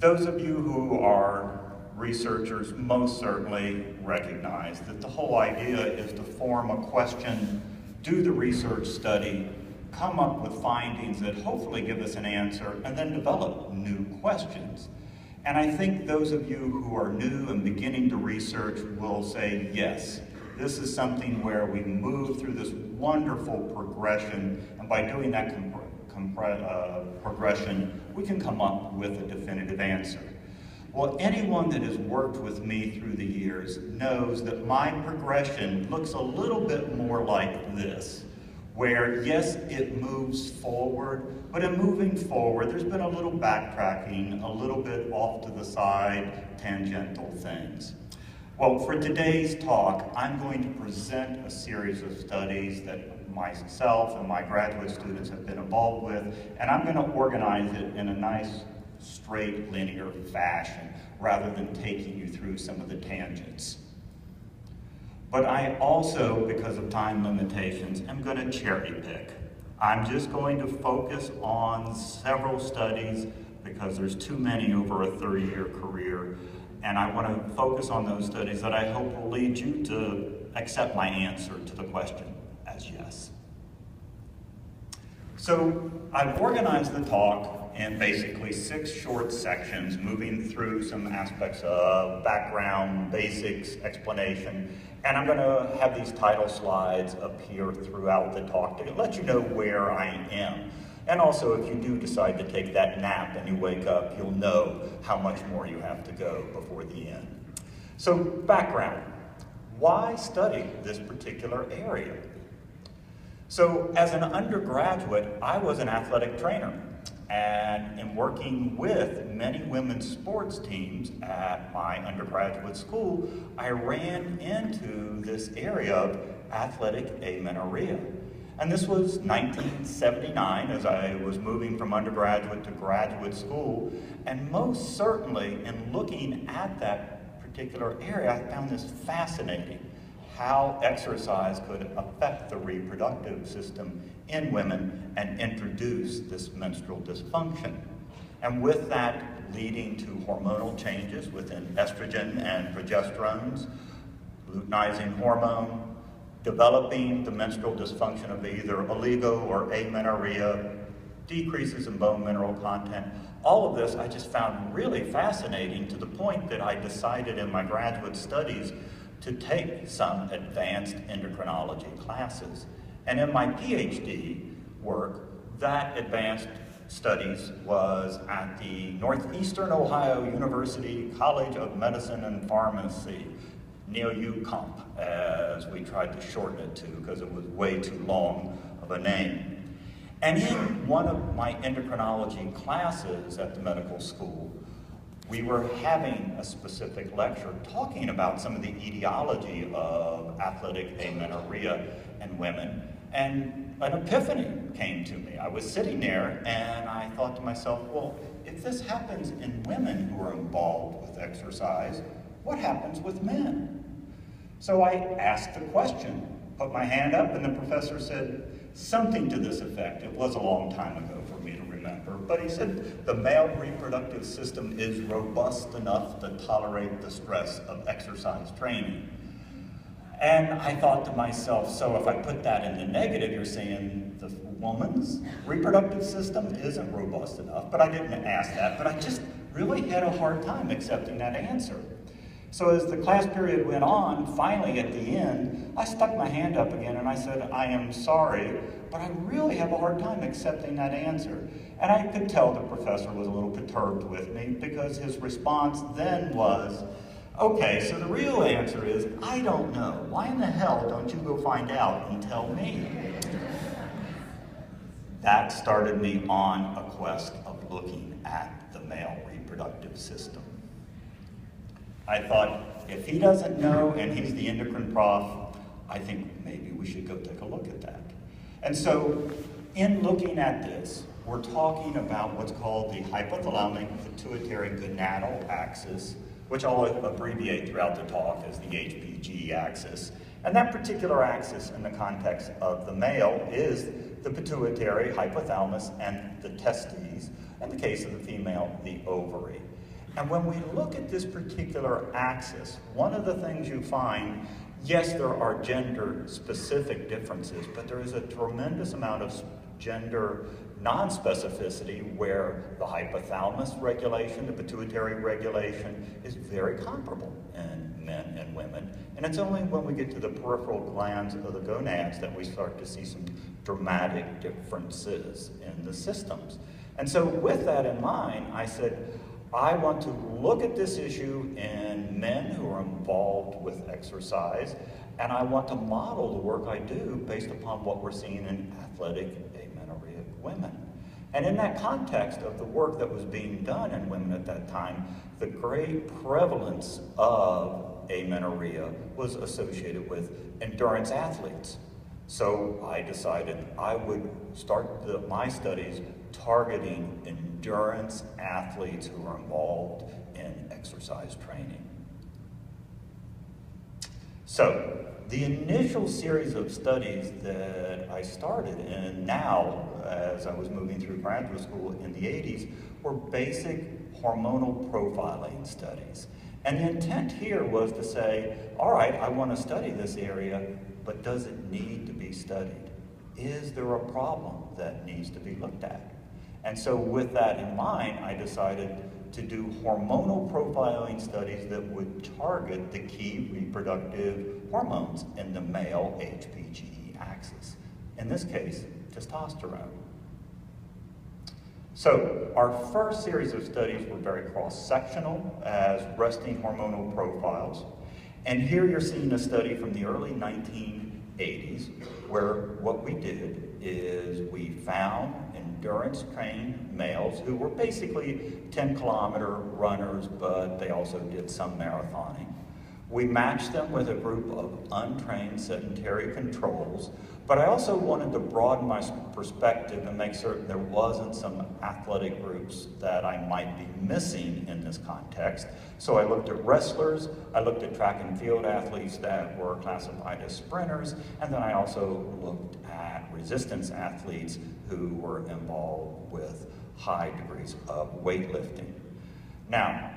Those of you who are researchers most certainly recognize that the whole idea is to form a question, do the research study, come up with findings that hopefully give us an answer, and then develop new questions. And I think those of you who are new and beginning to research will say, yes, this is something where we move through this wonderful progression, and by doing that progression, we can come up with a definitive answer. Well, anyone that has worked with me through the years knows that my progression looks a little bit more like this, where yes, it moves forward, but in moving forward, there's been a little backtracking, a little bit off to the side, tangential things. Well, for today's talk, I'm going to present a series of studies that myself and my graduate students have been involved with, and I'm going to organize it in a nice, straight, linear fashion, rather than taking you through some of the tangents. But I also, because of time limitations, am going to cherry pick. I'm just going to focus on several studies because there's too many over a 30-year career, and I want to focus on those studies that I hope will lead you to accept my answer to the question as yes. So I've organized the talk in basically 6 short sections, moving through some aspects of background, basics, explanation, and I'm going to have these title slides appear throughout the talk to let you know where I am. And also, if you do decide to take that nap and you wake up, you'll know how much more you have to go before the end. So, background. Why study this particular area? So, as an undergraduate, I was an athletic trainer. And in working with many women's sports teams at my undergraduate school, I ran into this area of athletic amenorrhea. And this was 1979 as I was moving from undergraduate to graduate school. And most certainly in looking at that particular area, I found this fascinating, how exercise could affect the reproductive system in women and introduce this menstrual dysfunction. And with that leading to hormonal changes within estrogen and progesterones, luteinizing hormone, developing the menstrual dysfunction of either oligo or amenorrhea, decreases in bone mineral content. All of this I just found really fascinating, to the point that I decided in my graduate studies to take some advanced endocrinology classes. And in my PhD work, that advanced studies was at the Northeastern Ohio University College of Medicine and Pharmacy, NEOUCOMP, as we tried to shorten it to because it was way too long of a name. And in one of my endocrinology classes at the medical school, we were having a specific lecture talking about some of the etiology of athletic amenorrhea in women, and an epiphany came to me. I was sitting there and I thought to myself, well, if this happens in women who are involved with exercise, what happens with men? So I asked the question, put my hand up, and the professor said something to this effect. It was a long time ago for me to remember, but he said the male reproductive system is robust enough to tolerate the stress of exercise training. And I thought to myself, so if I put that in the negative, you're saying the woman's reproductive system isn't robust enough, but I didn't ask that, but I just really had a hard time accepting that answer. So as the class period went on, finally at the end, I stuck my hand up again and I said, I am sorry, but I really have a hard time accepting that answer. And I could tell the professor was a little perturbed with me, because his response then was, okay, so the real answer is, I don't know. Why in the hell don't you go find out and tell me? That started me on a quest of looking at the male reproductive system. I thought, if he doesn't know and he's the endocrine prof, I think maybe we should go take a look at that. And so, in looking at this, we're talking about what's called the hypothalamic pituitary gonadal axis, which I'll abbreviate throughout the talk as the HPG axis. And that particular axis in the context of the male is the pituitary, hypothalamus, and the testes. In the case of the female, the ovary. And when we look at this particular axis, one of the things you find, yes, there are gender-specific differences, but there is a tremendous amount of gender non-specificity where the hypothalamus regulation, the pituitary regulation, is very comparable in men and women. And it's only when we get to the peripheral glands of the gonads that we start to see some dramatic differences in the systems. And so with that in mind, I said, I want to look at this issue in men who are involved with exercise, and I want to model the work I do based upon what we're seeing in athletic amenorrheic women. And in that context of the work that was being done in women at that time, the great prevalence of amenorrhea was associated with endurance athletes. So I decided I would start my studies targeting endurance athletes who are involved in exercise training. So the initial series of studies that I started, and now as I was moving through graduate school in the 80s, were basic hormonal profiling studies. And the intent here was to say, all right, I want to study this area, but does it need to be studied? Is there a problem that needs to be looked at? And so with that in mind, I decided to do hormonal profiling studies that would target the key reproductive hormones in the male HPG axis. In this case, testosterone. So our first series of studies were very cross-sectional as resting hormonal profiles. And here you're seeing a study from the early 1980s where what we did is we found endurance-trained males who were basically 10-kilometer runners, but they also did some marathoning. We matched them with a group of untrained sedentary controls, but I also wanted to broaden my perspective and make certain there wasn't some athletic groups that I might be missing in this context. So I looked at wrestlers, I looked at track and field athletes that were classified as sprinters, and then I also looked at resistance athletes who were involved with high degrees of weightlifting. Now,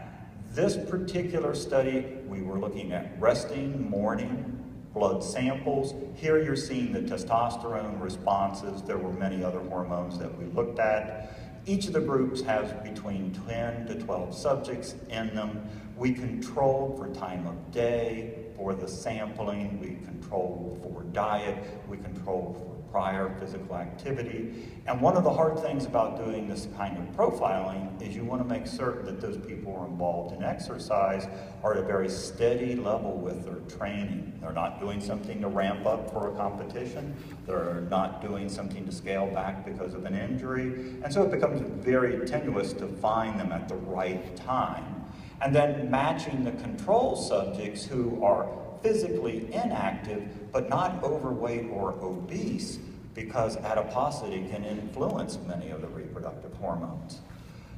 this particular study, we were looking at resting, morning, blood samples. Here you're seeing the testosterone responses. There were many other hormones that we looked at. Each of the groups has between 10 to 12 subjects in them. We controlled for time of day, for the sampling, we controlled for diet, we controlled for prior physical activity. And one of the hard things about doing this kind of profiling is you want to make certain that those people who are involved in exercise are at a very steady level with their training. They're not doing something to ramp up for a competition. They're not doing something to scale back because of an injury. And so it becomes very tenuous to find them at the right time. And then matching the control subjects who are physically inactive but not overweight or obese, because adiposity can influence many of the reproductive hormones.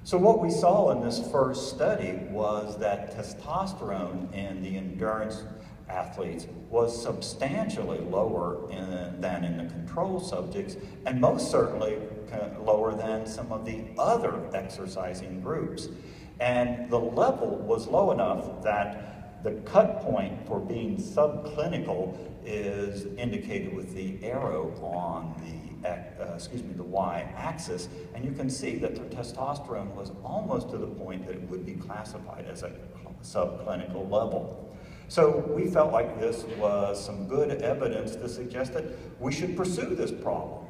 So what we saw in this first study was that testosterone in the endurance athletes was substantially lower than in the control subjects, and most certainly lower than some of the other exercising groups. And the level was low enough that the cut point for being subclinical is indicated with the arrow on the y-axis, and you can see that the testosterone was almost to the point that it would be classified as a subclinical level. So we felt like this was some good evidence to suggest that we should pursue this problem.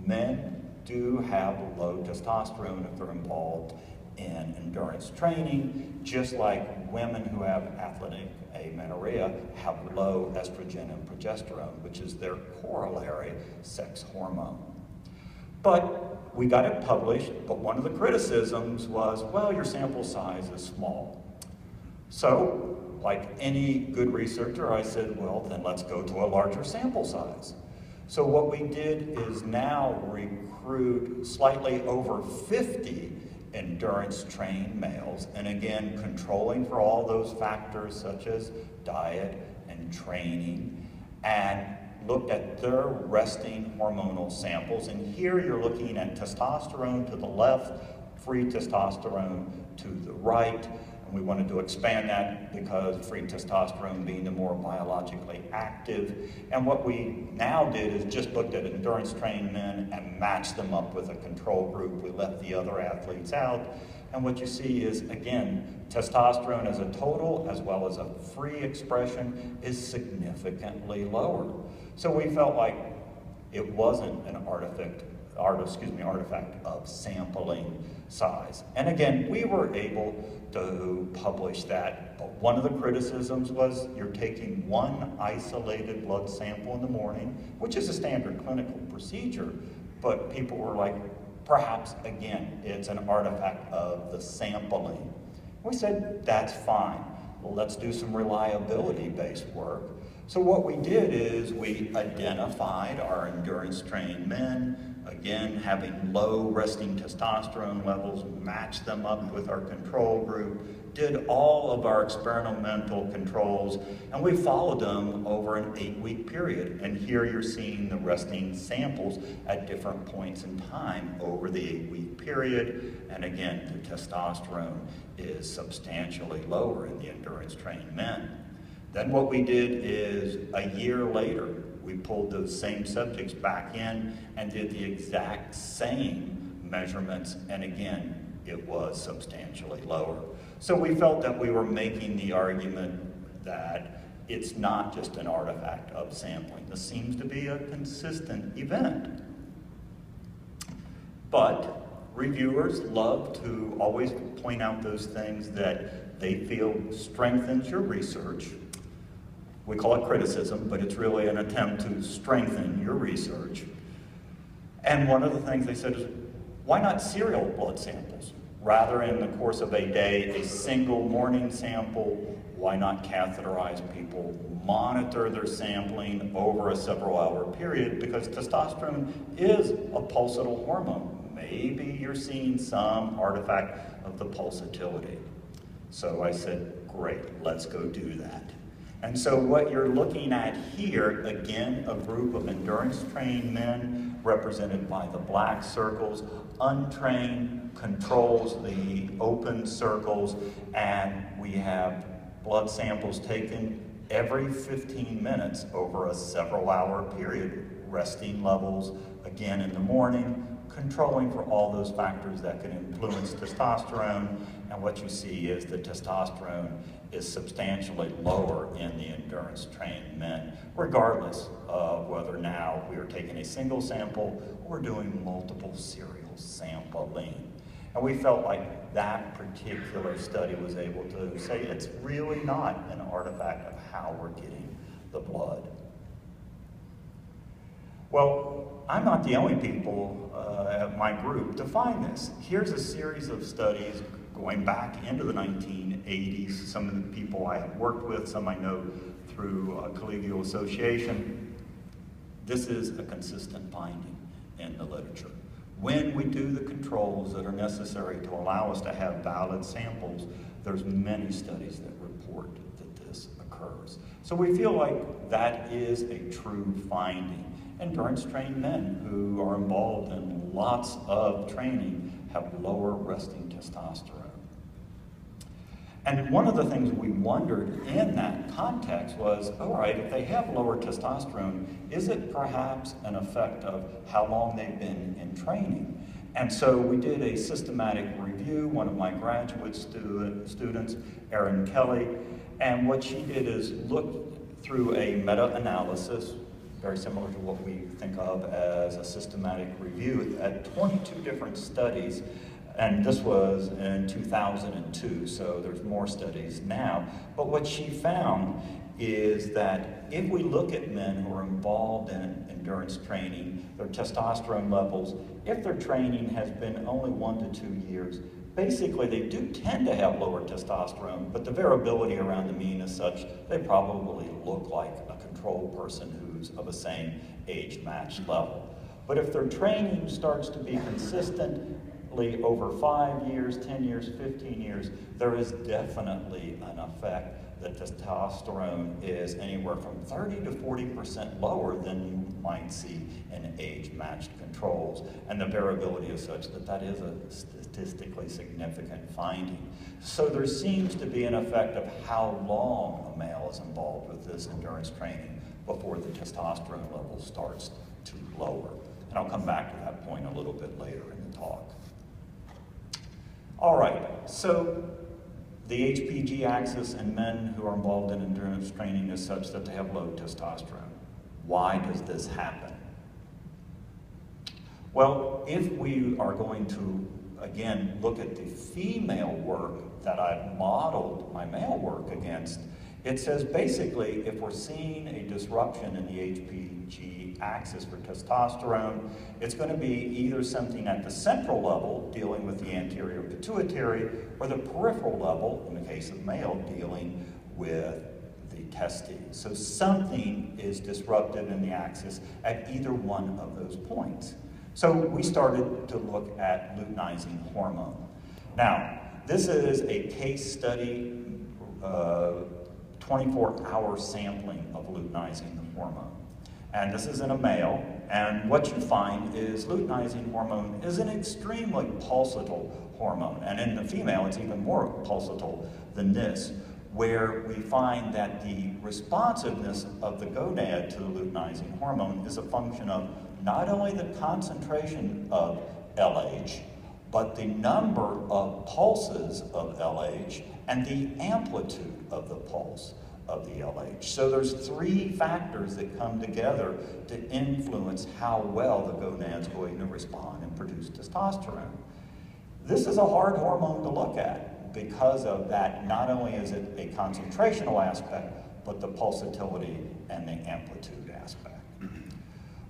Men do have low testosterone if they're involved in endurance training, just like women who have athletic amenorrhea have low estrogen and progesterone, which is their corollary sex hormone. But we got it published, but one of the criticisms was, well, your sample size is small. So, like any good researcher, I said, well, then let's go to a larger sample size. So what we did is now recruit slightly over 50 endurance-trained males, and again, controlling for all those factors such as diet and training, and looked at their resting hormonal samples. And here you're looking at testosterone to the left, free testosterone to the right. And we wanted to expand that because free testosterone being the more biologically active. And what we now did is just looked at endurance trained men and matched them up with a control group. We left the other athletes out. And what you see is, again, testosterone as a total as well as a free expression is significantly lower. So we felt like it wasn't an artifact of sampling size. And again, we were able to publish that. But one of the criticisms was you're taking one isolated blood sample in the morning, which is a standard clinical procedure, but people were like, perhaps, again, it's an artifact of the sampling. We said, that's fine. Well, let's do some reliability-based work. So what we did is we identified our endurance-trained men, again, having low resting testosterone levels, matched them up with our control group, did all of our experimental controls, and we followed them over an 8-week period. And here you're seeing the resting samples at different points in time over the 8-week period. And again, the testosterone is substantially lower in the endurance-trained men. Then what we did is, a year later, we pulled those same subjects back in and did the exact same measurements, and again, it was substantially lower. So we felt that we were making the argument that it's not just an artifact of sampling. This seems to be a consistent event. But reviewers love to always point out those things that they feel strengthens your research. We call it criticism, but it's really an attempt to strengthen your research. And one of the things they said is, why not serial blood samples? Rather, in the course of a day, a single morning sample, why not catheterize people, monitor their sampling over a several-hour period, because testosterone is a pulsatile hormone. Maybe you're seeing some artifact of the pulsatility. So I said, great, let's go do that. And so what you're looking at here, again, a group of endurance-trained men represented by the black circles, untrained controls the open circles, and we have blood samples taken every 15 minutes over a several-hour period, resting levels, again in the morning, controlling for all those factors that can influence testosterone. And what you see is the testosterone is substantially lower in the endurance-trained men, regardless of whether now we are taking a single sample or doing multiple serial sampling. And we felt like that particular study was able to say it's really not an artifact of how we're getting the blood. Well, I'm not the only people at my group to find this. Here's a series of studies going back into the 1980s. Some of the people I have worked with, some I know through a collegial association. This is a consistent finding in the literature. When we do the controls that are necessary to allow us to have valid samples, there's many studies that report that this occurs. So we feel like that is a true finding. Endurance-trained men who are involved in lots of training have lower resting testosterone. And one of the things we wondered in that context was, all right, if they have lower testosterone, is it perhaps an effect of how long they've been in training? And so we did a systematic review, one of my graduate students, Erin Kelly, and what she did is look through a meta-analysis, very similar to what we think of as a systematic review, at 22 different studies. And this was in 2002, so there's more studies now. But what she found is that if we look at men who are involved in endurance training, their testosterone levels, if their training has been only 1 to 2 years, basically they do tend to have lower testosterone, but the variability around the mean is such they probably look like a control person who's of the same age-matched level. But if their training starts to be consistent, over 5 years, 10 years, 15 years, there is definitely an effect that testosterone is anywhere from 30 to 40% lower than you might see in age-matched controls. And the variability is such that that is a statistically significant finding. So there seems to be an effect of how long a male is involved with this endurance training before the testosterone level starts to lower. And I'll come back to that point a little bit later in the talk. All right, so the HPG axis in men who are involved in endurance training is such that they have low testosterone. Why does this happen? Well, if we are going to, again, look at the female work that I've modeled my male work against, it says basically if we're seeing a disruption in the HPG axis for testosterone, it's going to be either something at the central level, dealing with the anterior pituitary, or the peripheral level, in the case of male, dealing with the testes. So something is disrupted in the axis at either one of those points. So we started to look at luteinizing hormone. Now, this is a case study 24-hour sampling of luteinizing the hormone. And this is in a male, and what you find is luteinizing hormone is an extremely pulsatile hormone, and in the female it's even more pulsatile than this, where we find that the responsiveness of the gonad to the luteinizing hormone is a function of not only the concentration of LH, but the number of pulses of LH and the amplitude of the pulse of the LH. So there's three factors that come together to influence how well the gonad's going to respond and produce testosterone. This is a hard hormone to look at because of that. Not only is it a concentrational aspect, but the pulsatility and the amplitude aspect.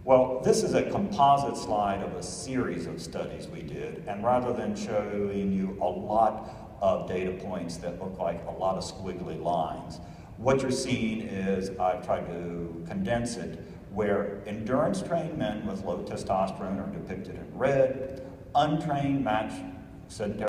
Well, this is a composite slide of a series of studies we did, and rather than showing you a lot of data points that look like a lot of squiggly lines, what you're seeing is I've tried to condense it, where endurance-trained men with low testosterone are depicted in red, untrained matched sedentary